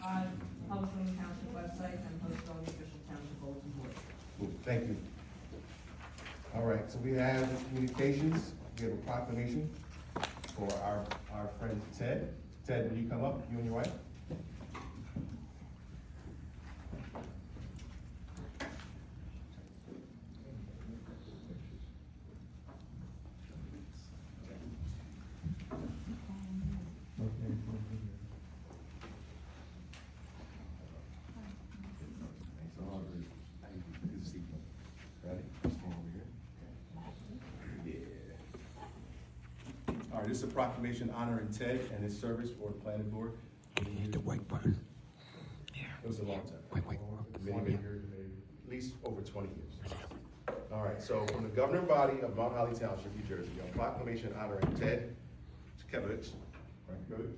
published on the township website and posted on the official township bulletin board. Cool, thank you. All right, so we have communications, we have a proclamation for our friend Ted. Ted, will you come up, you and your wife? All right, this is a proclamation honoring Ted and his service for the planning board. The white button. It was a long time. Wait. Many years, at least over 20 years. All right, so from the governing body of Mount Holly Township, New Jersey, a proclamation honoring Ted Chikevich, right, good?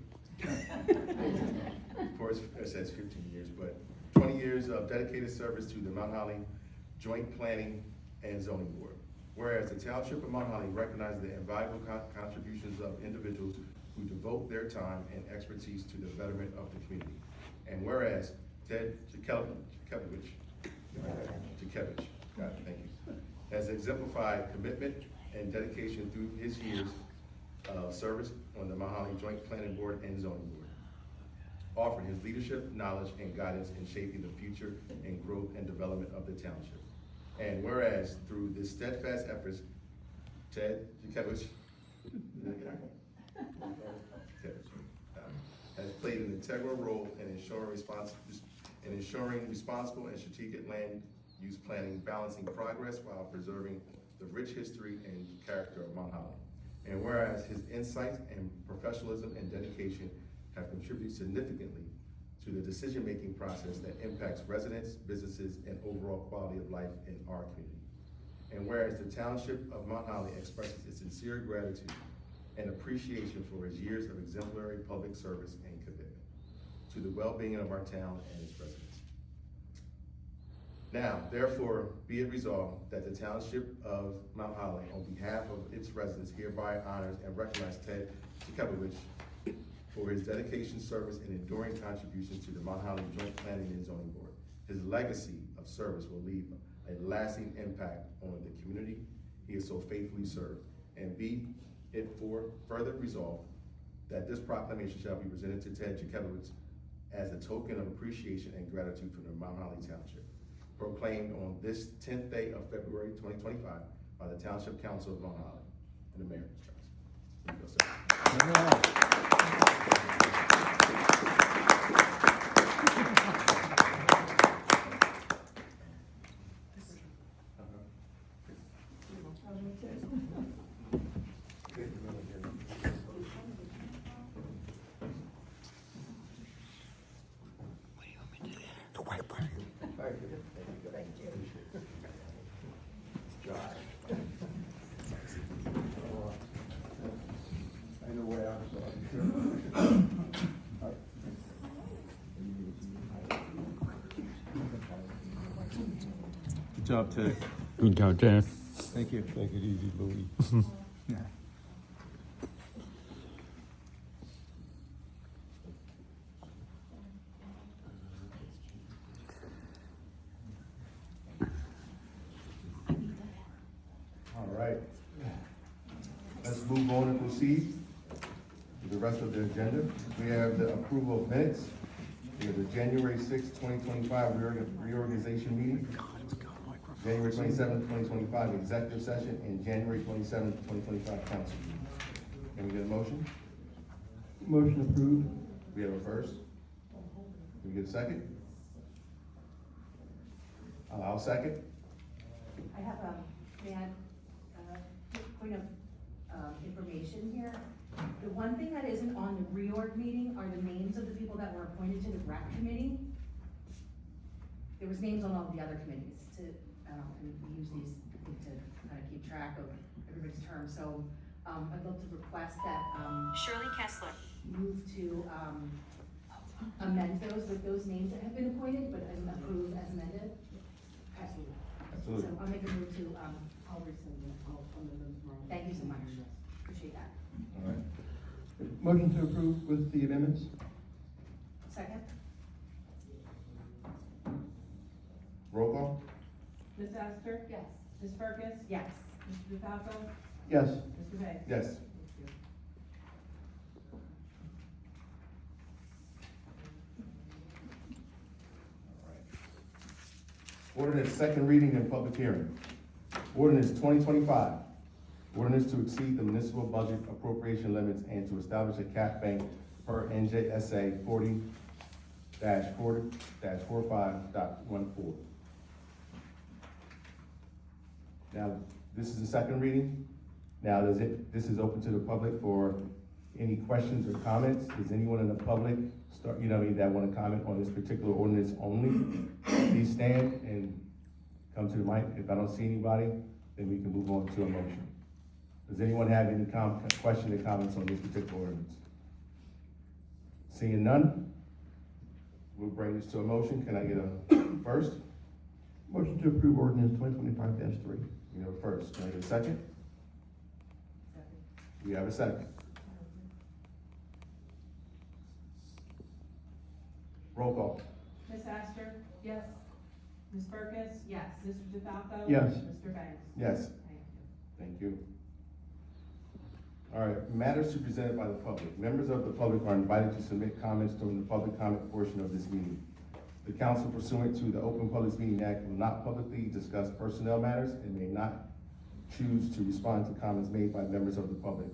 For his, it says 15 years, but 20 years of dedicated service to the Mount Holly Joint Planning and Zoning Board. Whereas the Township of Mount Holly recognizes the invaluable contributions of individuals who devote their time and expertise to the betterment of the community. And whereas Ted Chikevich, got it, thank you, has exemplified commitment and dedication through his years of service on the Mount Holly Joint Planning Board and Zoning Board, offering his leadership, knowledge, and guidance in shaping the future and growth and development of the township. And whereas through this steadfast efforts, Ted Chikevich has played an integral role in ensuring responsible and strategic land use planning, balancing progress while preserving the rich history and character of Mount Holly. And whereas his insights and professionalism and dedication have contributed significantly to the decision-making process that impacts residents, businesses, and overall quality of life in our community. And whereas the Township of Mount Holly expresses its sincere gratitude and appreciation for his years of exemplary public service and commitment to the well-being of our town and its residents. Now, therefore, be it resolved that the Township of Mount Holly, on behalf of its residents, hereby honors and recognizes Ted Chikevich for his dedication, service, and enduring contributions to the Mount Holly Joint Planning and Zoning Board. His legacy of service will leave a lasting impact on the community he has so faithfully served. And be it further resolved that this proclamation shall be presented to Ted Chikevich as a token of appreciation and gratitude from the Mount Holly Township, proclaimed on this 10th day of February 2025 by the Township Council of Mount Holly and the Mayor. Here you go, sir. The white button. I know where I'm sorry. Good job, Ted. Good job, Ted. Thank you. Take it easy, Louis. All right. Let's move on and proceed to the rest of the agenda. We have the approval of minutes. We have the January 6, 2025 reorganization meeting, January 27, 2025 executive session, and January 27, 2025 council meeting. Can we get a motion? Motion approved. We have a first. Can we get a second? I'll second. I have a, quick point of information here. The one thing that isn't on the reorg meeting are the names of the people that were appointed to the rec committee. There was names on all the other committees to, and we use these, I think, to kind of keep track of everybody's term. So, I'd love to request that, Shirley Kessler. move to, amend those with those names that have been appointed, but approve as amended. Absolutely. So I'll make a move to, I'll rescind them, I'll amend them tomorrow. Thank you so much, appreciate that. All right. Motion to approve with the amendments. Second? Roll call? Ms. Astor? Yes. Ms. Farkas? Yes. Mr. DeFalco? Yes. Mr. Beggs? Yes. Thank you. Ordinance second reading and public hearing. Ordinance 2025. Ordinance to exceed the municipal budget appropriation limits and to establish a cap bank per NJSA 40-40-45.14. Now, this is the second reading. Now, this is open to the public for any questions or comments. Does anyone in the public that want to comment on this particular ordinance only? Please stand and come to the mic. If I don't see anybody, then we can move on to a motion. Does anyone have any question or comments on this particular ordinance? Seeing none, we'll bring this to a motion. Can I get a first? Motion to approve ordinance 2025-3. You know, first. Can I get a second? We have a second. Roll call. Ms. Astor? Yes. Ms. Farkas? Yes. Mr. DeFalco? Yes. Mr. Beggs? Yes. Thank you. Thank you. All right, matters to be presented by the public. Members of the public are invited to submit comments during the public comment portion of this meeting. The council pursuant to the Open Public Meeting Act will not publicly discuss personnel matters and may not choose to respond to comments made by members of the public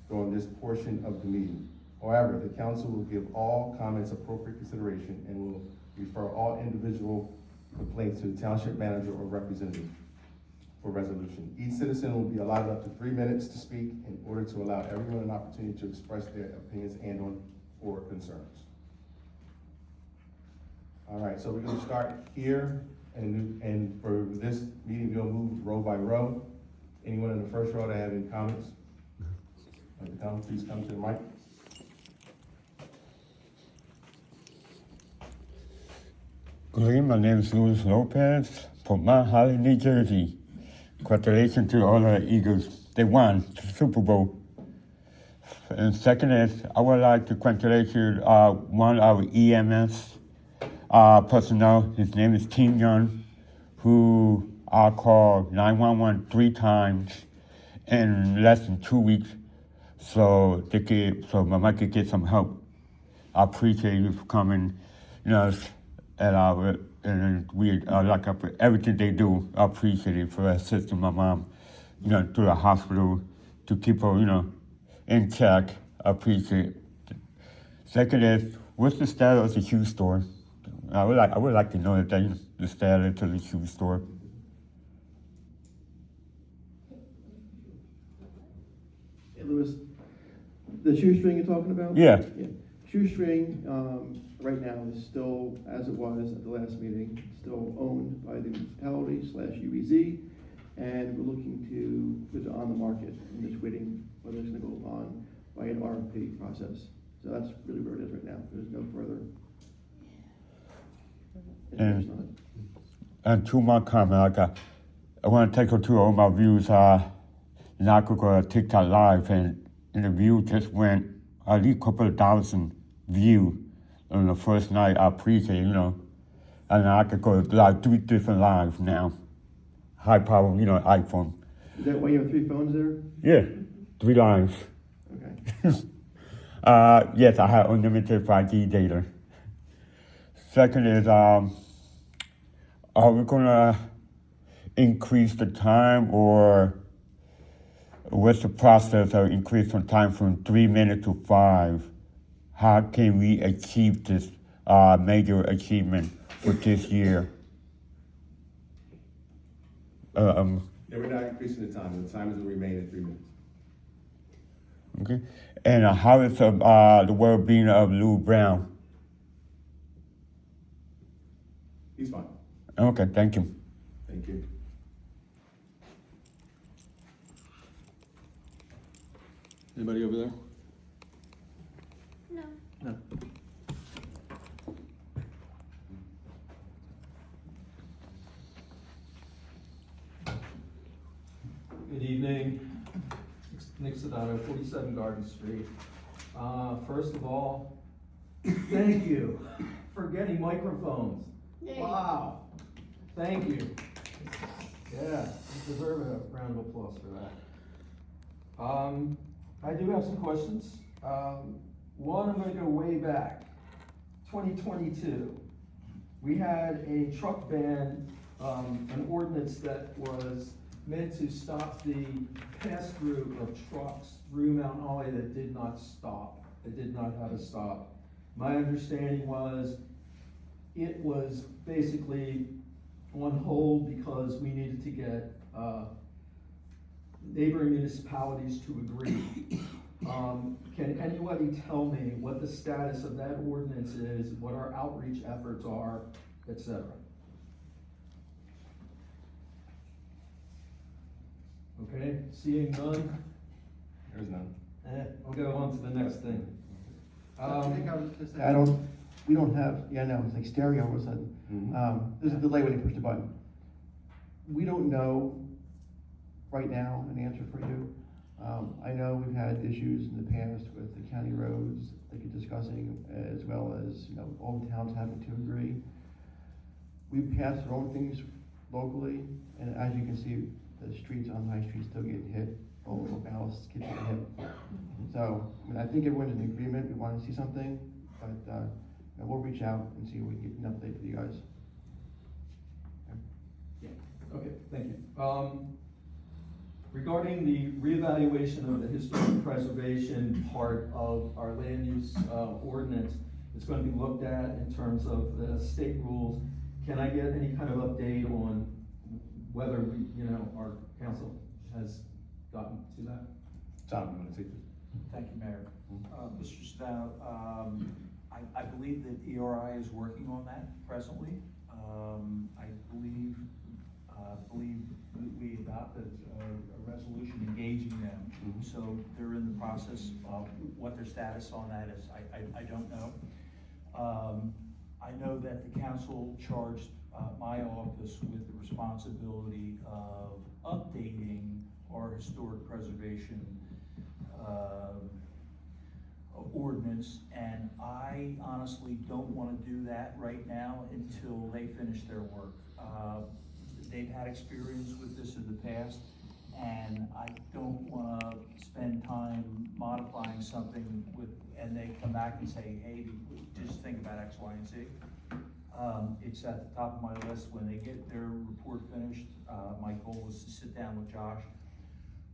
during this portion of the meeting. However, the council will give all comments appropriate consideration and will refer all individual complaints to the township manager or representative for resolution. Each citizen will be allotted up to 3 minutes to speak in order to allow everyone an opportunity to express their opinions or concerns. All right, so we're gonna start here, and for this meeting, we'll move row by row. Anyone in the first row that have any comments? Like to come, please come to the mic. Good evening, my name is Luis Lopez from Mount Holly, New Jersey. Congratulations to all the Eagles. They won the Super Bowl. And second is, I would like to congratulate one of our EMS personnel. His name is Tim Young, who called 911 3 times in less than 2 weeks, so my mom could get some help. I appreciate you for coming, and we like everything they do. I appreciate it for assisting my mom, through the hospital to keep her, in check. I appreciate it. Second is, what's the status of the shoe store? I would like to know the status of the shoe store. Hey, Louis, the shoestring you're talking about? Yeah. Shoestring, right now is still, as it was at the last meeting, still owned by the municipality/UEZ, and we're looking to put it on the market and just waiting whether it's gonna go on by an RFP process. So that's really where it is right now. There's no further information on it. And to my comment, I want to take you to all my views. Now I could go to TikTok live, and the view just went at least a couple of thousand views on the first night. I appreciate it, and I could go like 3 different lives now. High power, iPhone. Is that why you have 3 phones there? Yeah, 3 lives. Okay. Yes, I have unlimited 5G data. Second is, are we gonna increase the time, or what's the process of increasing time from 3 minutes to 5? How can we achieve this major achievement for this year? Yeah, we're not increasing the time. The time is gonna remain at 3 minutes. Okay, and how is the well-being of Lou Brown? He's fine. Okay, thank you. Thank you. Anybody over there? No. No. Good evening. Nick Sedato, 47 Garden Street. First of all, thank you for getting microphones. Wow. Thank you. Yeah, you deserve a round of applause for that. I do have some questions. One, I'm gonna go way back. 2022, we had a truck ban, an ordinance that was meant to stop the pass-through of trucks through Mount Holly that did not stop, that did not have a stop. My understanding was it was basically on hold because we needed to get neighboring municipalities to agree. Can anybody tell me what the status of that ordinance is, what our outreach efforts are, et cetera? Okay, seeing none, There's none. I'll go on to the next thing. We don't have, yeah, no, it's like stereo all of a sudden. There's a delay when you push the button. We don't know right now an answer for you. I know we've had issues in the past with the county roads that you're discussing, as well as, you know, all the towns having to agree. We've passed our own things locally, and as you can see, the streets on High Street still getting hit, all over ballasts getting hit. So, I mean, I think everyone's in agreement, we wanna see something, but, you know, we'll reach out and see if we can get an update for you guys. Okay, thank you. Regarding the reevaluation of the historic preservation part of our land use ordinance, it's going to be looked at in terms of the state rules. Can I get any kind of update on whether we, you know, our council has gotten to that? Tom, you wanna take this? Thank you, Mayor. Mr. Sedano, I believe that ERI is working on that presently. I believe we adopted a resolution engaging them. So they're in the process of what their status on that is. I don't know. I know that the council charged my office with the responsibility of updating our historic preservation ordinance, and I honestly don't want to do that right now until they finish their work. They've had experience with this in the past, and I don't want to spend time modifying something and they come back and say, hey, just think about X, Y, and Z. It's at the top of my list. When they get their report finished, my goal is to sit down with Josh.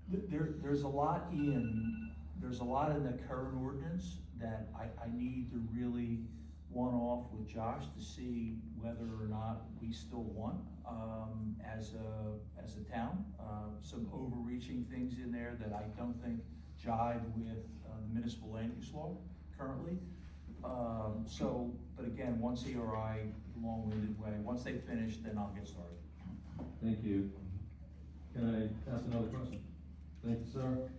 There's a lot in the current ordinance that I need to really one-off with Josh to see whether or not we still want as a town. Some overreaching things in there that I don't think jive with the municipal land use law currently. But again, once ERI, long-winded way, once they finish, then I'll get started. Thank you. Can I ask another question? Thank you, sir.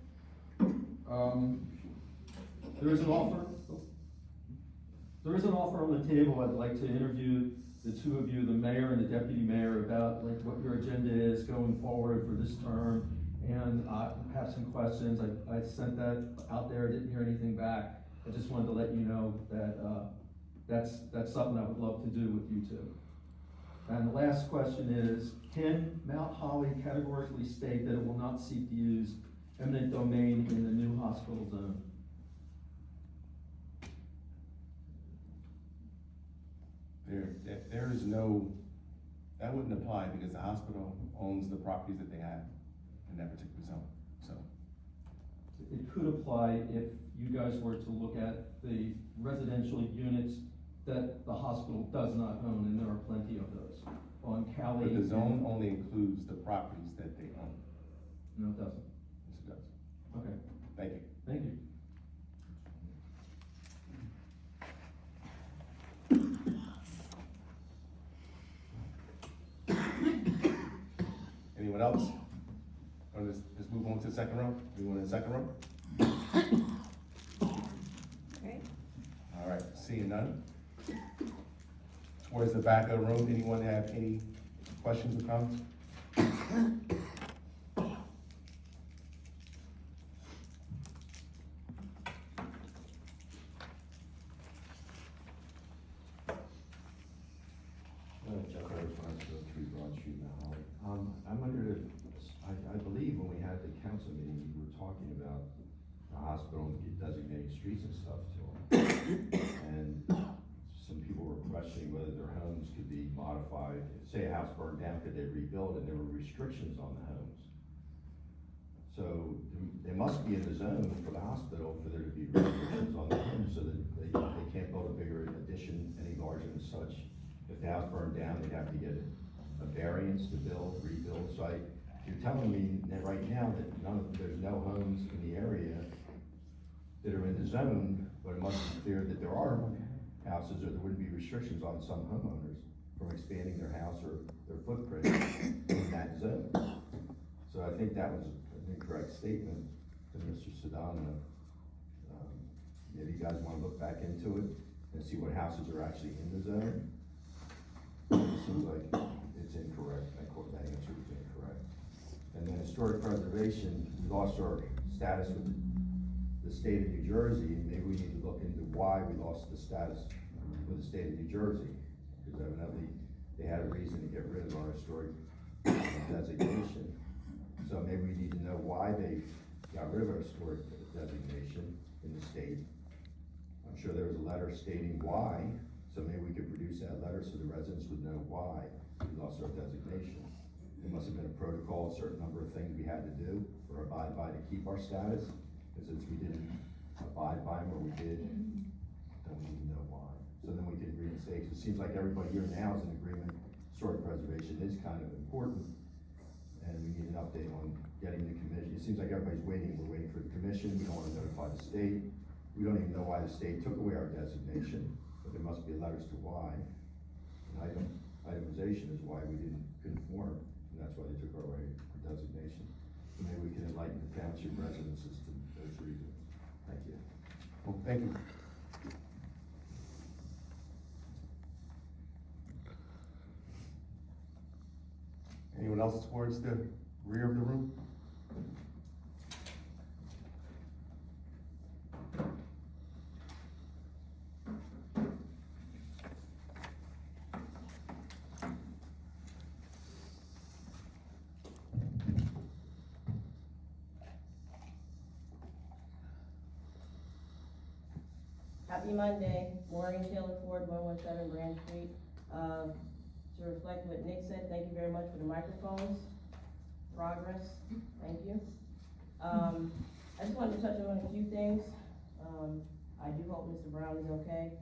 There is an offer. There is an offer on the table. I'd like to interview the two of you, the mayor and the deputy mayor, about like what your agenda is going forward for this term. And I have some questions. I sent that out there, didn't hear anything back. I just wanted to let you know that that's something I would love to do with you two. And the last question is, can Mount Holly categorically state that it will not seek to use eminent domain in the new hospital zone? There is no, that wouldn't apply because the hospital owns the properties that they have in that particular zone, so. It could apply if you guys were to look at the residential units that the hospital does not own, and there are plenty of those on Cali. But the zone only includes the properties that they own. No, it doesn't. Yes, it does. Okay, Thank you. thank you. Anyone else? Or let's move on to the second row. Anyone in the second row? Okay. All right, seeing none. Towards the back of the room, anyone have any questions or comments? Broad Street, Holly. I'm under the, I believe when we had the council meeting, we were talking about the hospital designating streets and stuff to them. And some people were questioning whether their homes could be modified. Say a house burned down, could they rebuild? And there were restrictions on the homes. So they must be in the zone for the hospital for there to be restrictions on the homes so that they can't build a bigger addition any larger than such. If the house burned down, they'd have to get a variance to rebuild. So you're telling me that right now that there's no homes in the area that are in the zone, but it must be clear that there are houses or there wouldn't be restrictions on some homeowners from expanding their house or their footprint in that zone. So I think that was an incorrect statement to Mr. Sedano. Maybe you guys wanna look back into it and see what houses are actually in the zone. It seems like it's incorrect, that answer is incorrect. And then historic preservation, we lost our status with the state of New Jersey, and maybe we need to look into why we lost the status with the state of New Jersey. Because evidently, they had a reason to get rid of our historic designation. So maybe we need to know why they got rid of our historic designation in the state. I'm sure there was a letter stating why, so maybe we could produce that letter so the residents would know why we lost our designation. There must have been a protocol, a certain number of things we had to do or abide by to keep our status. And since we didn't abide by them, or we did, don't even know why. So then we could reinstate, 'cause it seems like everybody here now is in agreement, historic preservation is kind of important. And we need an update on getting the commission. It seems like everybody's waiting, we're waiting for the commission, we don't wanna notify the state. We don't even know why the state took away our designation, but there must be letters to why. And itemization is why we didn't conform, and that's why they took away our designation. So maybe we can enlighten the township residents as to those reasons. Thank you. Well, thank you. Anyone else towards the rear of the room? Happy Monday, Maureen Taylor Ford, 117 Grand Street. To reflect what Nick said, thank you very much for the microphones. Progress, thank you. I just wanted to touch on a few things. I do hope Mr. Brown is okay.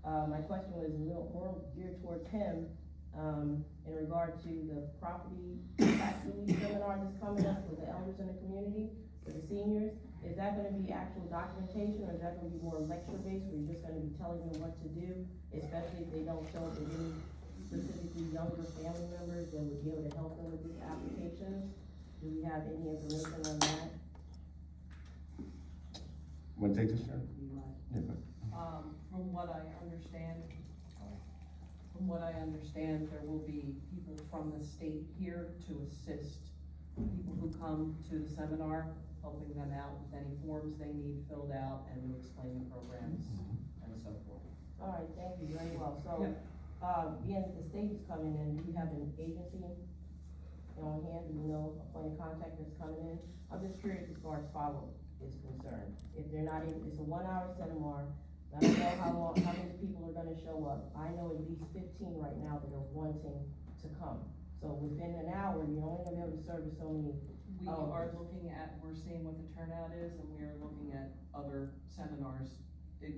My question was more geared towards him, in regard to the property tax relief seminar that's coming up with the elders in the community, for the seniors. Is that gonna be actual documentation, or is that gonna be more lecture-based, where you're just gonna be telling them what to do, especially if they don't show up with any specifically younger family members that would be able to help them with these applications? Do we have any information on that? Wanna take this, Sharon? Yeah, go ahead. From what I understand, there will be people from the state here to assist people who come to the seminar, helping them out with any forms they need filled out and to explain the programs and so forth. All right, thank you very well. So, Yep. being that the state is coming in, do you have an agency on hand, do you know, a point of contact that's coming in? I'm just curious as far as follow is concerned. If they're not able, it's a 1-hour seminar, I don't know how many people are gonna show up. I know at least 15 right now that are wanting to come. So within an hour, you're only gonna be able to service so many. We are looking at, we're seeing what the turnout is, and we are looking at other seminars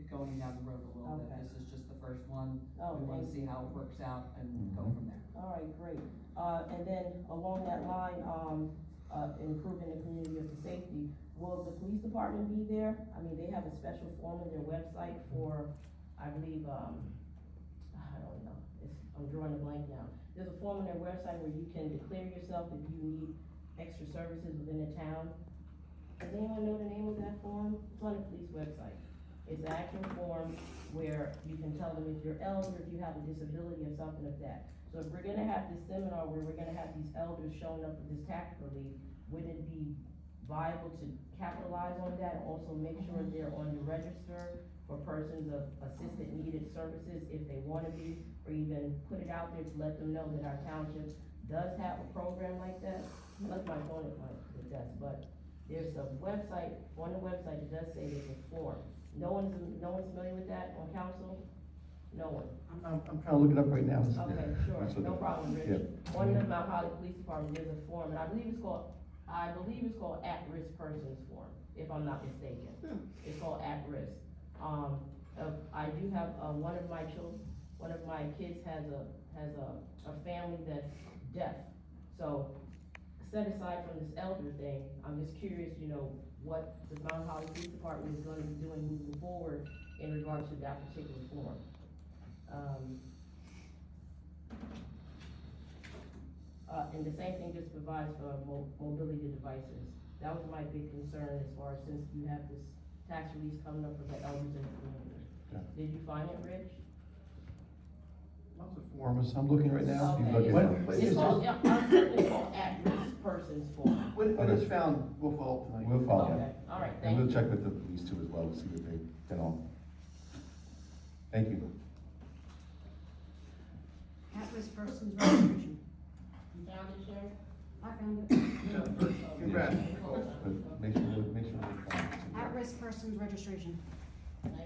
going down the road a little bit. Okay. This is just the first one. Oh, We wanna thank see you. how it works out and go from there. All right, great. And then along that line, improving the community of the safety, will the police department be there? I mean, they have a special form on their website for, I believe, I don't know, I'm drawing a blank now. There's a form on their website where you can declare yourself if you need extra services within the town. Does anyone know the name of that form? It's on the police website. It's an actual form where you can tell them if you're elder, if you have a disability or something like that. So if we're gonna have this seminar where we're gonna have these elders showing up with this tax relief, wouldn't it be viable to capitalize on that, and also make sure they're on the register for persons of assisted needed services if they wanna be, or even put it out there to let them know that our township does have a program like that. Unless my phone is on the desk, but there's a website, on the website, it does say there's a form. No one's familiar with that on council? No one? I'm trying to look it up right now. Okay, sure, no problem, Rich. Yeah. On the Mount Holly Police Department, there's a form, and I believe it's called at-risk persons form, if I'm not mistaken. It's called at-risk. I do have, one of my kids has a family that's deaf. So, set aside from this elder thing, I'm just curious, what the Mount Holly Police Department is gonna be doing moving forward in regards to that particular form. And the same thing just provides for mobility devices. That was my big concern as far as, since you have this tax release coming up for the elders in the community. Yeah. Did you find it, Rich? Lots of forms, I'm looking right now. Okay. look at When It's called, I'm certain it's called at-risk persons form. when it's found, we'll follow up tonight. We'll follow Okay, up. all right, And thank we'll you. check with the police too as well, to see what they can all. Thank you. At-risk persons registration. You found it, Sharon? I found it. Congrats. But make sure they At-risk persons registration. Thank you.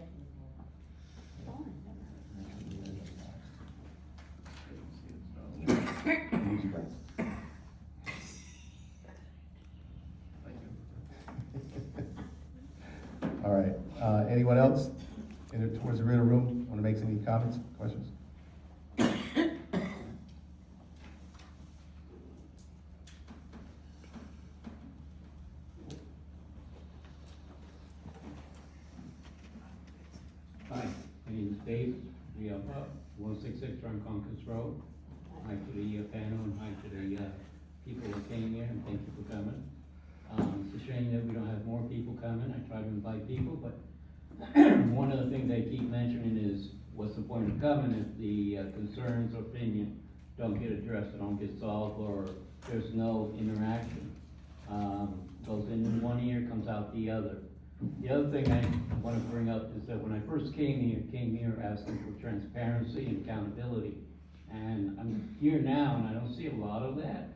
use your brains. All right, anyone else towards the rear of the room want to make any comments, questions? Hi, my name is Dave, we are 166 Ronconcas Road. Hi to the panel and hi to the people who came here, and thank you for coming. It's a shame that we don't have more people coming. I try to invite people, but one of the things they keep mentioning is, what's the point of coming if the concerns or opinion don't get addressed, or don't get solved, or there's no interaction? Goes in one ear, comes out the other. The other thing I want to bring up is that when I first came here asking for transparency and accountability. And I'm here now and I don't see a lot of that.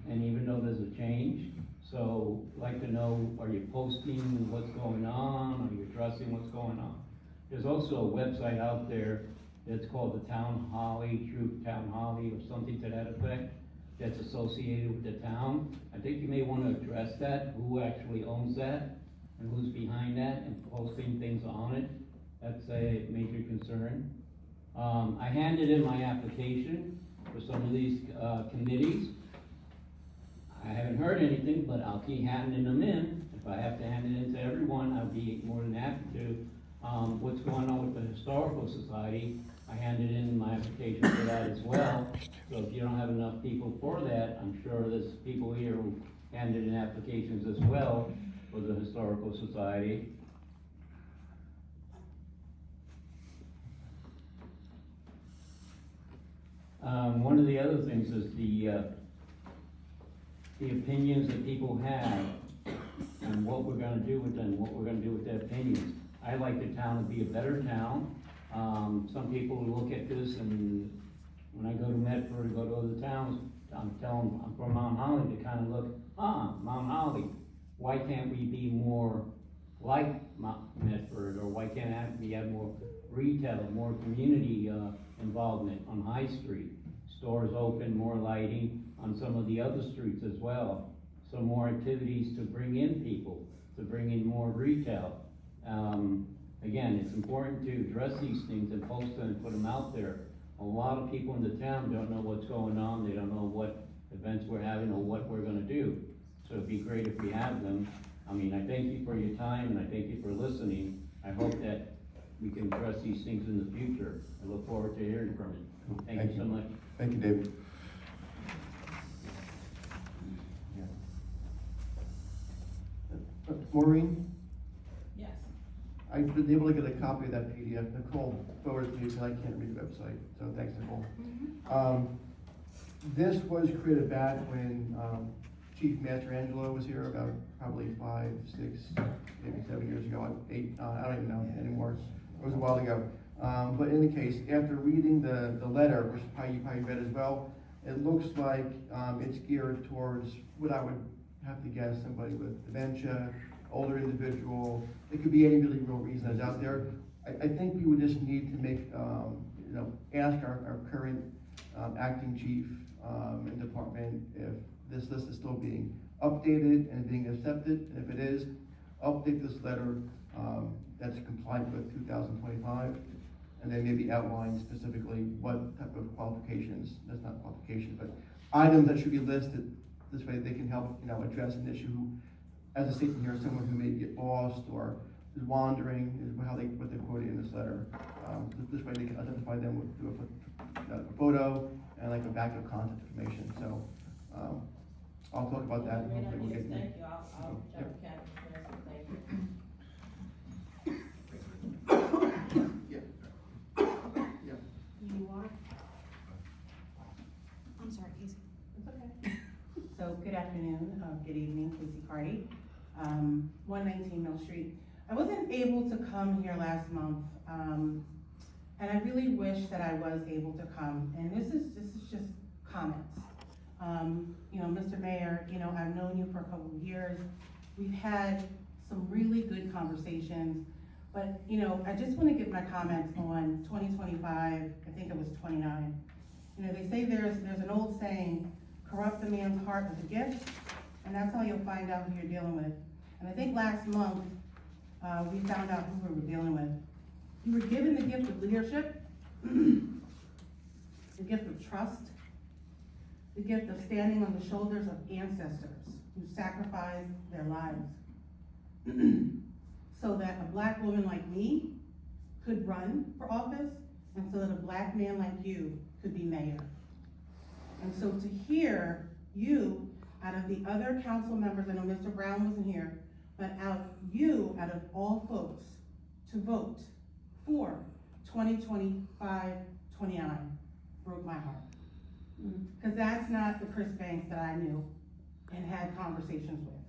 And even though there's a change, so I'd like to know, are you posting what's going on? Are you addressing what's going on? There's also a website out there that's called the Town Holly, True Town Holly, or something to that effect, that's associated with the town. I think you may want to address that, who actually owns that, and who's behind that, and posting things on it. That's a major concern. I handed in my application for some of these committees. I haven't heard anything, but I'll keep handing them in. If I have to hand it in to everyone, I'll be more than happy to. What's going on with the Historical Society, I handed in my application for that as well. So if you don't have enough people for that, I'm sure there's people here who handed in applications as well for the Historical Society. One of the other things is the opinions that people have and what we're gonna do with them, what we're gonna do with their opinions. I like the town to be a better town. Some people look at this, and when I go to Medford, go to other towns, I'm telling them I'm from Mount Holly, they kind of look, Mount Holly, why can't we be more like Medford, or why can't we have more retail, more community involvement on High Street? Stores open, more lighting on some of the other streets as well. Some more activities to bring in people, to bring in more retail. Again, it's important to address these things and post them and put them out there. A lot of people in the town don't know what's going on, they don't know what events we're having or what we're gonna do. So it'd be great if we have them. I mean, I thank you for your time and I thank you for listening. I hope that we can address these things in the future. I look forward to hearing from you. Thank you so much. Thank you, David. Maureen, Yes. I've been able to get a copy of that PDF. Nicole forwarded it to me because I can't read the website, so thanks, Nicole. This was created back when Chief Mastrangelo was here about probably 5, 6, maybe 7 years ago, 8, I don't even know anymore. It was a while ago. But in any case, after reading the letter, which you probably read as well, It looks like, it's geared towards what I would have to guess, somebody with dementia, older individual. It could be any really real reason that's out there. I think we would just need to make, ask our current, acting chief, and department if this list is still being updated and being accepted. And if it is, update this letter, that's compliant with 2025. And then maybe outline specifically what type of qualifications, that's not qualifications, but items that should be listed. This way they can help, address an issue. As a statement here, someone who may get lost or is wandering, is what they quoted in this letter. This way they can identify them with a photo and like a backup contact information. So, I'll talk about that. Great Hopefully we'll ideas, get there. thank you, I'll check with Kathy, thank you. You need water? I'm sorry, Casey. It's okay. So, good afternoon, good evening, Casey Carty, 119 Mill Street. I wasn't able to come here last month, and I really wish that I was able to come, and this is just comments. Mr. Mayor, I've known you for a couple of years. We've had some really good conversations, but, I just want to give my comments on 2025, I think it was 29. They say there's an old saying, corrupt a man's heart with a gift, and that's how you'll find out who you're dealing with. And I think last month, we found out who we were dealing with. You were given the gift of leadership, the gift of trust, the gift of standing on the shoulders of ancestors who sacrificed their lives so that a black woman like me could run for office, and so that a black man like you could be mayor. And so to hear you, out of the other council members, I know Mr. Brown wasn't here, but out of all folks, to vote for 2025-29 broke my heart. Because that's not the Chris Banks that I knew and had conversations with.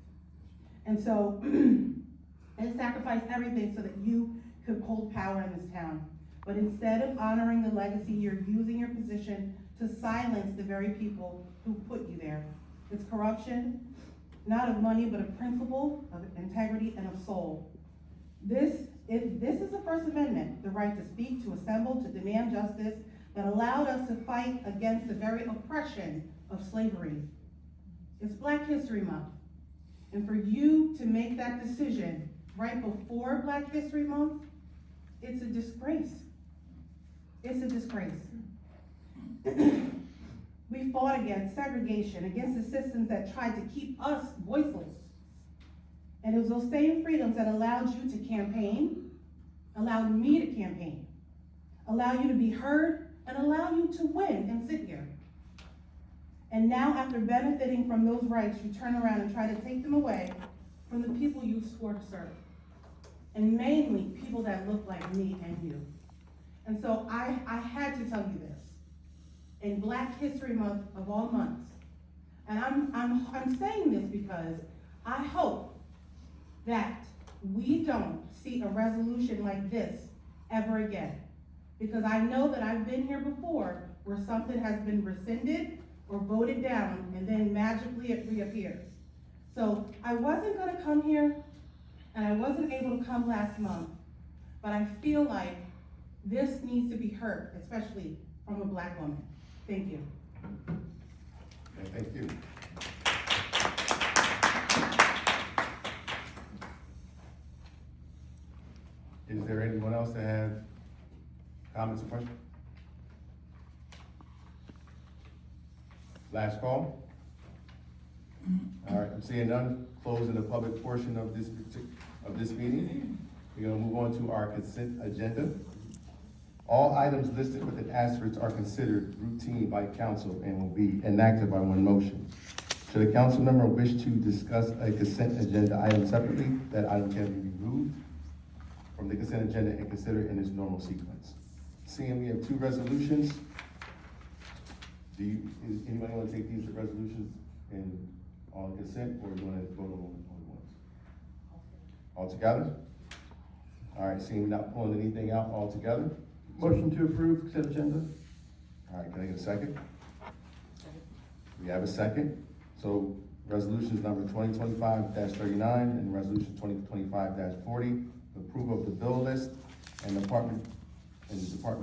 And so, and sacrificed everything so that you could hold power in this town. But instead of honoring the legacy, you're using your position to silence the very people who put you there. It's corruption, not of money, but of principle, of integrity, and of soul. This is the First Amendment, the right to speak, to assemble, to demand justice, that allowed us to fight against the very oppression of slavery. It's Black History Month. And for you to make that decision right before Black History Month, it's a disgrace. It's a disgrace. We fought against segregation, against the systems that tried to keep us voiceless. And it was those same freedoms that allowed you to campaign, allowed me to campaign, allow you to be heard, and allow you to win and sit here. And now, after benefiting from those rights, you turn around and try to take them away from the people you swore to serve. And mainly, people that look like me and you. And so I had to tell you this. In Black History Month of all months. And I'm saying this because I hope that we don't see a resolution like this ever again. Because I know that I've been here before where something has been rescinded or voted down and then magically it reappears. So I wasn't gonna come here and I wasn't able to come last month, but I feel like this needs to be heard, especially from a Black woman. Thank you. Okay, thank you. Is there anyone else that have comments or questions? Last call? All right, I'm seeing none. Closing the public portion of this meeting. We're gonna move on to our consent agenda. All items listed with an asterisk are considered routine by council and will be enacted by one motion. Should a council member wish to discuss a consent agenda item separately, that item can be removed from the consent agenda and considered in its normal sequence. Seeing we have two resolutions, is anybody want to take these resolutions and on consent, or you want to vote on them at once? All together? All right, seeing we're not pulling anything out altogether. Motion to approve consent agenda? All right, can I get a second? We have a second. So resolutions number 2025-39 and resolution 2025-40, approval of the bill list and department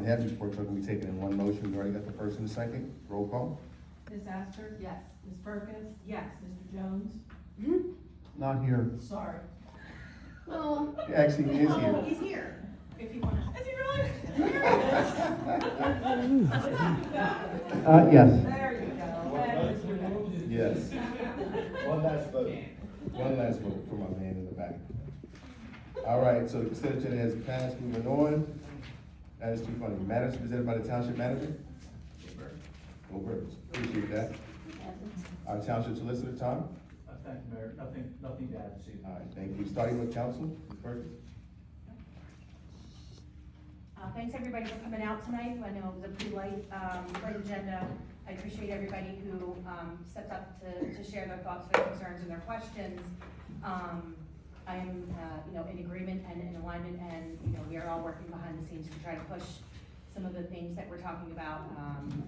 head reports are going to be taken in one motion. We already got the first and the second. Roll call. Ms. Astor? Yes. Ms. Perkins? Yes. Mr. Jones? Not here. Sorry. Well, Actually, he is oh, here. he's here, if you wanna. Is he really? Yes. There you go. Yes. One last vote. One last vote for my man in the back. All right, so the consent agenda has passed. Moving on. That is too funny. Matters presented by the township manager? Go Birds. Appreciate that. Our township solicitor, Tom? Thank you, Mayor. Nothing to add this evening. All right, thank you. Starting with council, Ms. Perkins. Thanks everybody for coming out tonight. I know it was a pretty light agenda. I appreciate everybody who, stepped up to share their thoughts, their concerns, and their questions. I am, in agreement and in alignment, and, we are all working behind the scenes to try to push some of the things that we're talking about.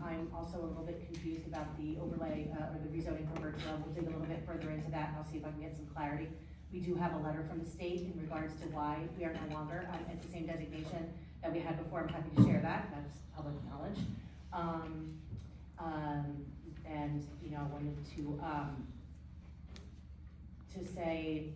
I'm also a little bit confused about the overlay, or the rezoning for Birchville. We'll dig a little bit further into that, and I'll see if I can get some clarity. We do have a letter from the state in regards to why we are no longer at the same designation that we had before. I'm happy to share that, that's public knowledge. And, I wanted to say,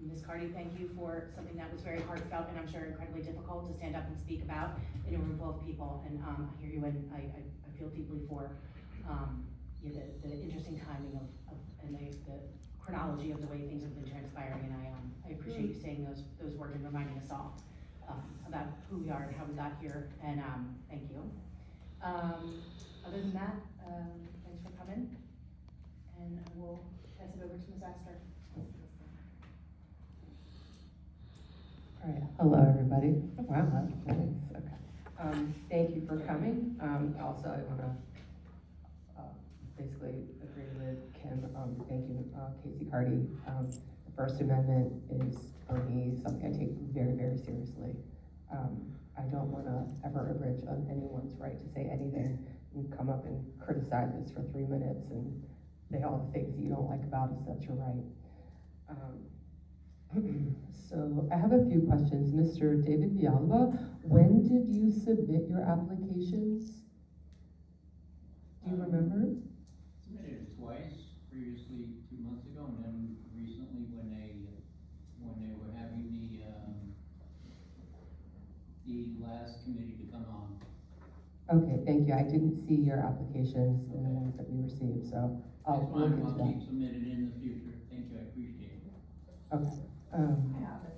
Ms. Cardy, thank you for something that was very heartfelt and I'm sure incredibly difficult to stand up and speak about in a room full of people. And I hear you, and I feel deeply for the interesting timing and the chronology of the way things have been transpiring. And I appreciate you saying those words and reminding us all about who we are and how we got here. And thank you. Other than that, thanks for coming. And I will pass it over to Ms. Astor. All right, hello, everybody. Wow, that's nice, okay. Thank you for coming. Also, I wanna, basically agree with Kim. Thank you, Casey Cardy. The First Amendment is, for me, something I take very, very seriously. I don't wanna ever abridge on anyone's right to say anything and come up and criticize us for 3 minutes and say all the things that you don't like about us. That's your right. So I have a few questions. Mr. David Villalba, when did you submit your applications? Do you remember? Submitted it twice, previously 2 months ago, and then recently when they were having the last committee to come on. Okay, thank you. I didn't see your applications in the ones that we received, so I'll That's look fine, into I'll that. keep submitted in the future. Thank you, I appreciate it. Okay. I have it,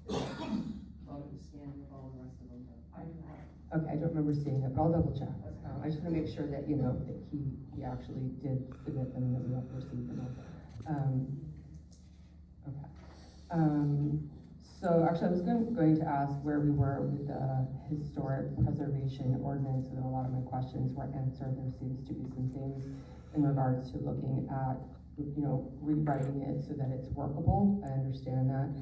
I thought it was scanned with all the rest of them, but I do have it. Okay, I don't remember seeing it, but I'll double check. I just wanna make sure that, that he actually did submit them and that we have received them. Okay. So actually, I was going to ask where we were with the historic preservation ordinance, and a lot of my questions were answered. There seems to be some things in regards to looking at, rewriting it so that it's workable. I understand that.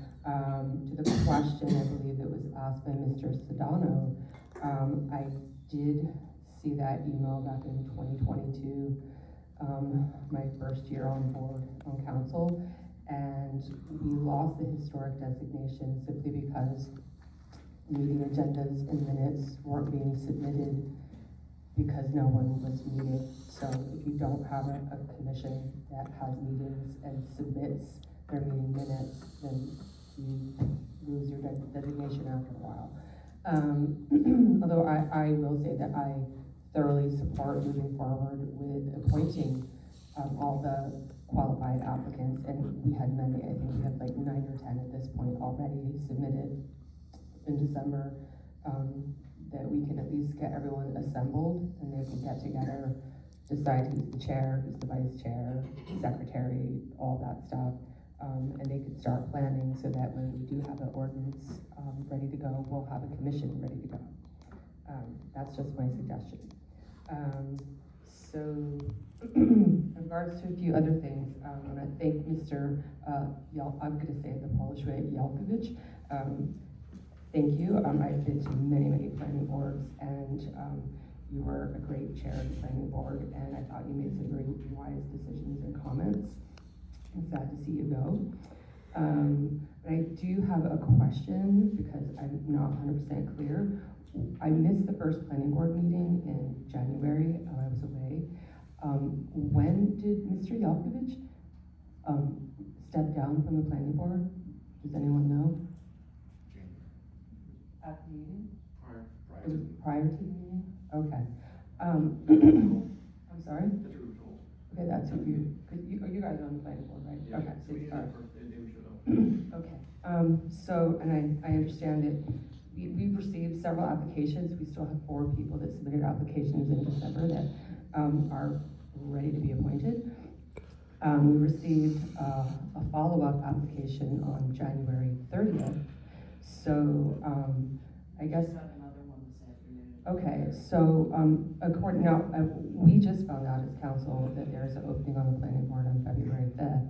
To the question, I believe it was asked by Mr. Sedano, I did see that email back in 2022, my first year on board on council. And we lost the historic designation simply because meeting agendas and minutes weren't being submitted because no one was meeting. So if you don't have a commission that has meetings and submits their meeting minutes, then you lose your designation after a while. Although I will say that I thoroughly support moving forward with appointing all the qualified applicants, and we had many. I think we have like 9 or 10 at this point already submitted in December, that we can at least get everyone assembled and they can get together, decide who's the chair, who's the vice chair, secretary, all that stuff, and they can start planning so that when we do have an ordinance ready to go, we'll have a commission ready to go. That's just my suggestion. So in regards to a few other things, I want to thank Mr. I'm going to say it the Polish way, Yalkovich. Thank you. I've been to many, many planning boards, and You were a great chair of the planning board, and I thought you made some very wise decisions and comments. I'm sad to see you go. But I do have a question because I'm not 100% clear. I missed the first planning board meeting in January. I was away. When did Mr. Yalkovich step down from the planning board? Does anyone know? At the meeting? It was prior to the meeting? Okay. I'm sorry? Okay, that's who you guys are on the planning board, right? Okay, so, all right. Okay, so, and I understand it, we've received several applications. We still have 4 people that submitted applications in December that are ready to be appointed. We received a follow-up application on January 30th. So, I guess. Another one this afternoon. Okay, so, we just found out as council that there's an opening on the planning board on February 5th.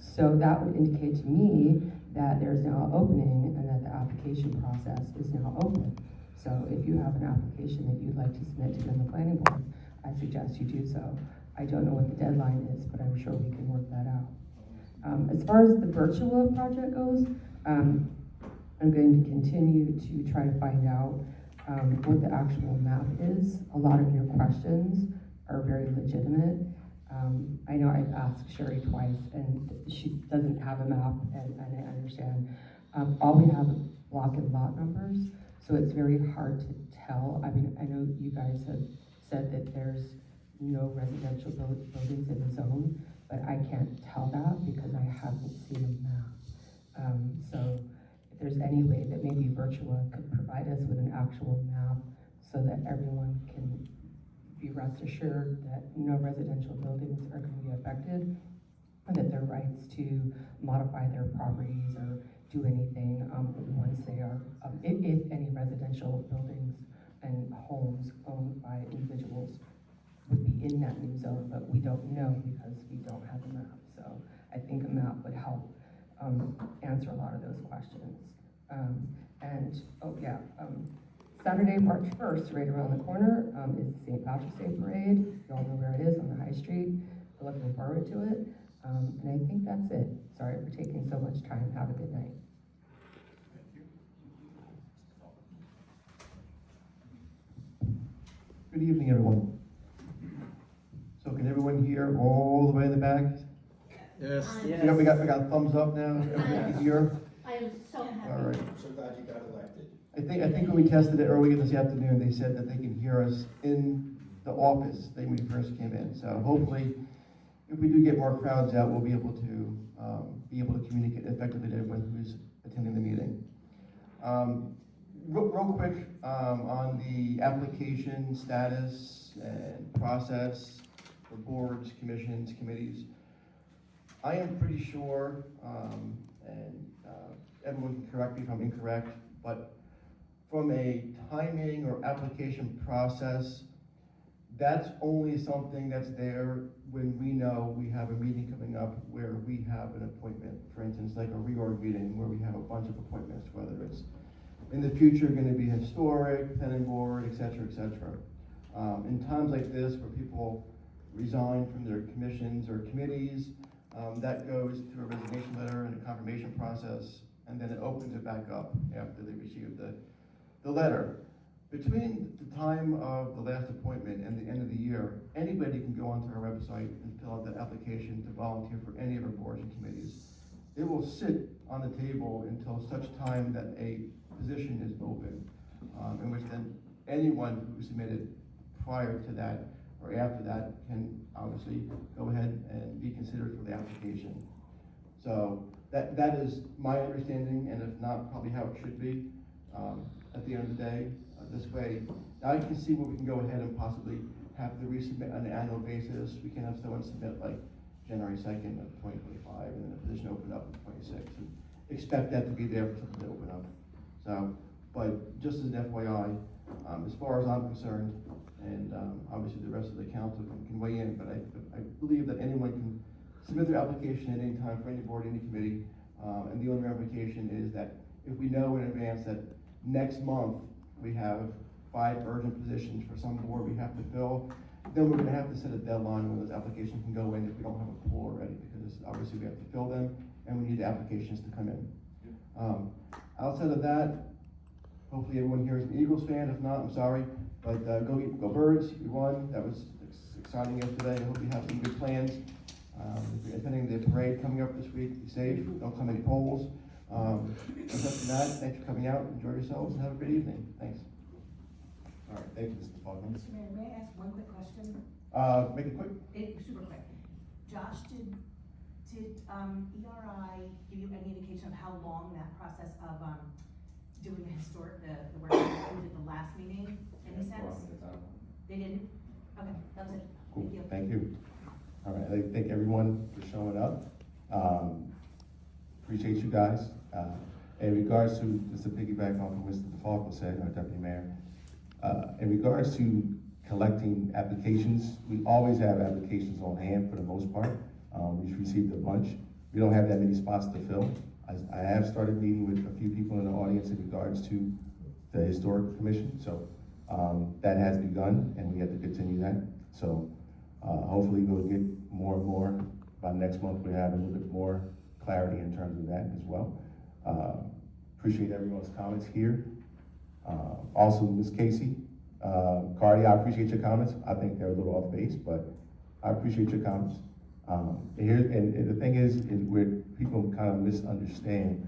So that would indicate to me that there's now an opening and that the application process is now open. So if you have an application that you'd like to submit to the planning board, I suggest you do so. I don't know what the deadline is, but I'm sure we can work that out. As far as the virtual project goes, I'm going to continue to try to find out what the actual map is. A lot of your questions are very legitimate. I know I've asked Sherry twice and she doesn't have a map, and I understand. All we have is block and lot numbers, so it's very hard to tell. I mean, I know you guys have said that there's no residential buildings in the zone, but I can't tell that because I haven't seen a map. So if there's any way that maybe Virtua could provide us with an actual map so that everyone can be rest assured that no residential buildings are going to be affected, and that their rights to modify their properties or do anything once they are, if any residential buildings and homes owned by individuals would be in that new zone, but we don't know because we don't have a map. So I think a map would help answer a lot of those questions. Saturday, March 1st, right around the corner, is the St. Patrick's Day Parade. You all know where it is, on the High Street. We're looking forward to it. And I think that's it. Sorry for taking so much time. Have a good night. Good evening, everyone. So can everyone hear all the way in the back? Yes. We got thumbs up now, everyone can hear? I am so happy. All right. I'm so glad you got elected. I think when we tested it earlier this afternoon, they said that they can hear us in the office when we first came in. So hopefully, if we do get more crowds out, we'll be able to communicate effectively to everyone who's attending the meeting. Real quick, on the application status and process for boards, commissions, committees. I am pretty sure, and everyone can correct me if I'm incorrect, but from a timing or application process, that's only something that's there when we know we have a meeting coming up where we have an appointment. For instance, like a reorg meeting where we have a bunch of appointments, whether it's in the future going to be historic, planning board, et cetera, et cetera. In times like this where people resign from their commissions or committees, that goes through a resignation letter and a confirmation process, and then it opens it back up after they receive the letter. Between the time of the last appointment and the end of the year, anybody can go onto our website and fill out that application to volunteer for any of our boards and committees. It will sit on the table until such time that a position is open, in which then anyone who submitted prior to that or after that can obviously go ahead and be considered for the application. So that is my understanding, and if not, probably how it should be at the end of the day. This way, I can see where we can go ahead and possibly have to resubmit on an annual basis. We can have someone submit like January 2nd of 2025, and then a position open up in 26, and expect that to be there for something to open up. So, but just as an FYI, as far as I'm concerned, and obviously the rest of the council can weigh in, but I believe that anyone can submit their application at any time for any board, any committee, and the only ramification is that if we know in advance that next month we have 5 urgent positions for some board we have to fill, then we're gonna have to set a deadline when those applications can go in if we don't have a pool already, because obviously we have to fill them, and we need the applications to come in. Outside of that, hopefully everyone here is an Eagles fan. If not, I'm sorry, but go Birds! We won. That was exciting yesterday. I hope you have some good plans. If you're attending the parade coming up this week, be safe. Don't come any polls. Except for that, thanks for coming out. Enjoy yourselves and have a great evening. Thanks. All right, thank you, Mr. Faulkner. Mr. Mayor, may I ask one quick question? Make it quick. Super quick. Josh, did ERI give you any indication of how long that process of, doing the historic, the work that we did at the last meeting, any sense? They didn't? Okay, that was it. Cool, Thank you. thank you. All right, I'd like to thank everyone for showing up. Appreciate you guys. In regards to, just to piggyback off of Mr. DeFalco said, our deputy mayor, in regards to collecting applications, we always have applications on hand for the most part. We've received a bunch. We don't have that many spots to fill. I have started meeting with a few people in the audience in regards to the historic commission, so that has begun, and we have to continue that. So hopefully we'll get more and more. By next month, we'll have a little bit more clarity in terms of that as well. Appreciate everyone's comments here. Also, Ms. Casey, Cardi, I appreciate your comments. I think they're a little off base, but I appreciate your comments. And the thing is where people kind of misunderstand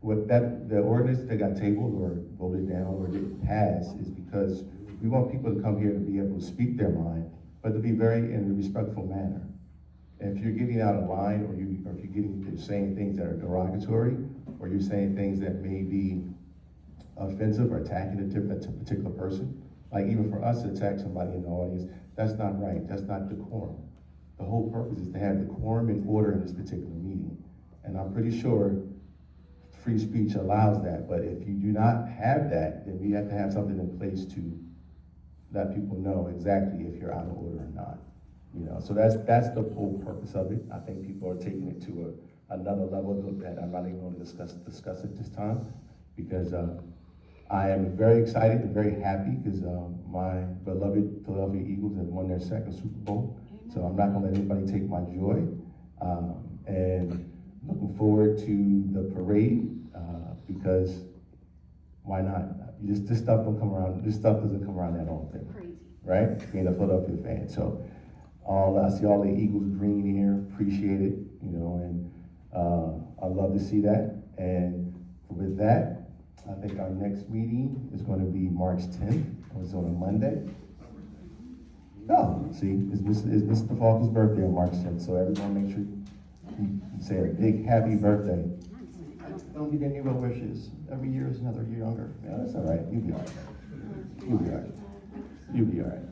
what the ordinance that got tabled or voted down or didn't pass is because we want people to come here to be able to speak their mind, but to be very in a respectful manner. And if you're getting out of line or if you're saying things that are derogatory, or you're saying things that may be offensive or attacking a particular person, like even for us to attack somebody in the audience, that's not right, that's not decorum. The whole purpose is to have decorum and order in this particular meeting. And I'm pretty sure free speech allows that, but if you do not have that, then we have to have something in place to let people know exactly if you're out of order or not. You know, so that's the whole purpose of it. I think people are taking it to another level that I'm not even going to discuss at this time, because I am very excited and very happy because my beloved Philadelphia Eagles have won their second Super Bowl. So I'm not going to let anybody take my joy. And looking forward to the parade because why not? This stuff don't come around. This stuff doesn't come around that often, right? Being a Philadelphia fan, so I see all the Eagles green here. Appreciate it, you know, and I love to see that. And with that, I think our next meeting is going to be March 10th. It's on a Monday. Oh, see, it's Mr. Falk's birthday on March 10th, so everyone make sure you say a big happy birthday. Don't need any well wishes. Every year is another year younger. Yeah, that's all right. You'll be all right. You'll be all right. You'll be all right.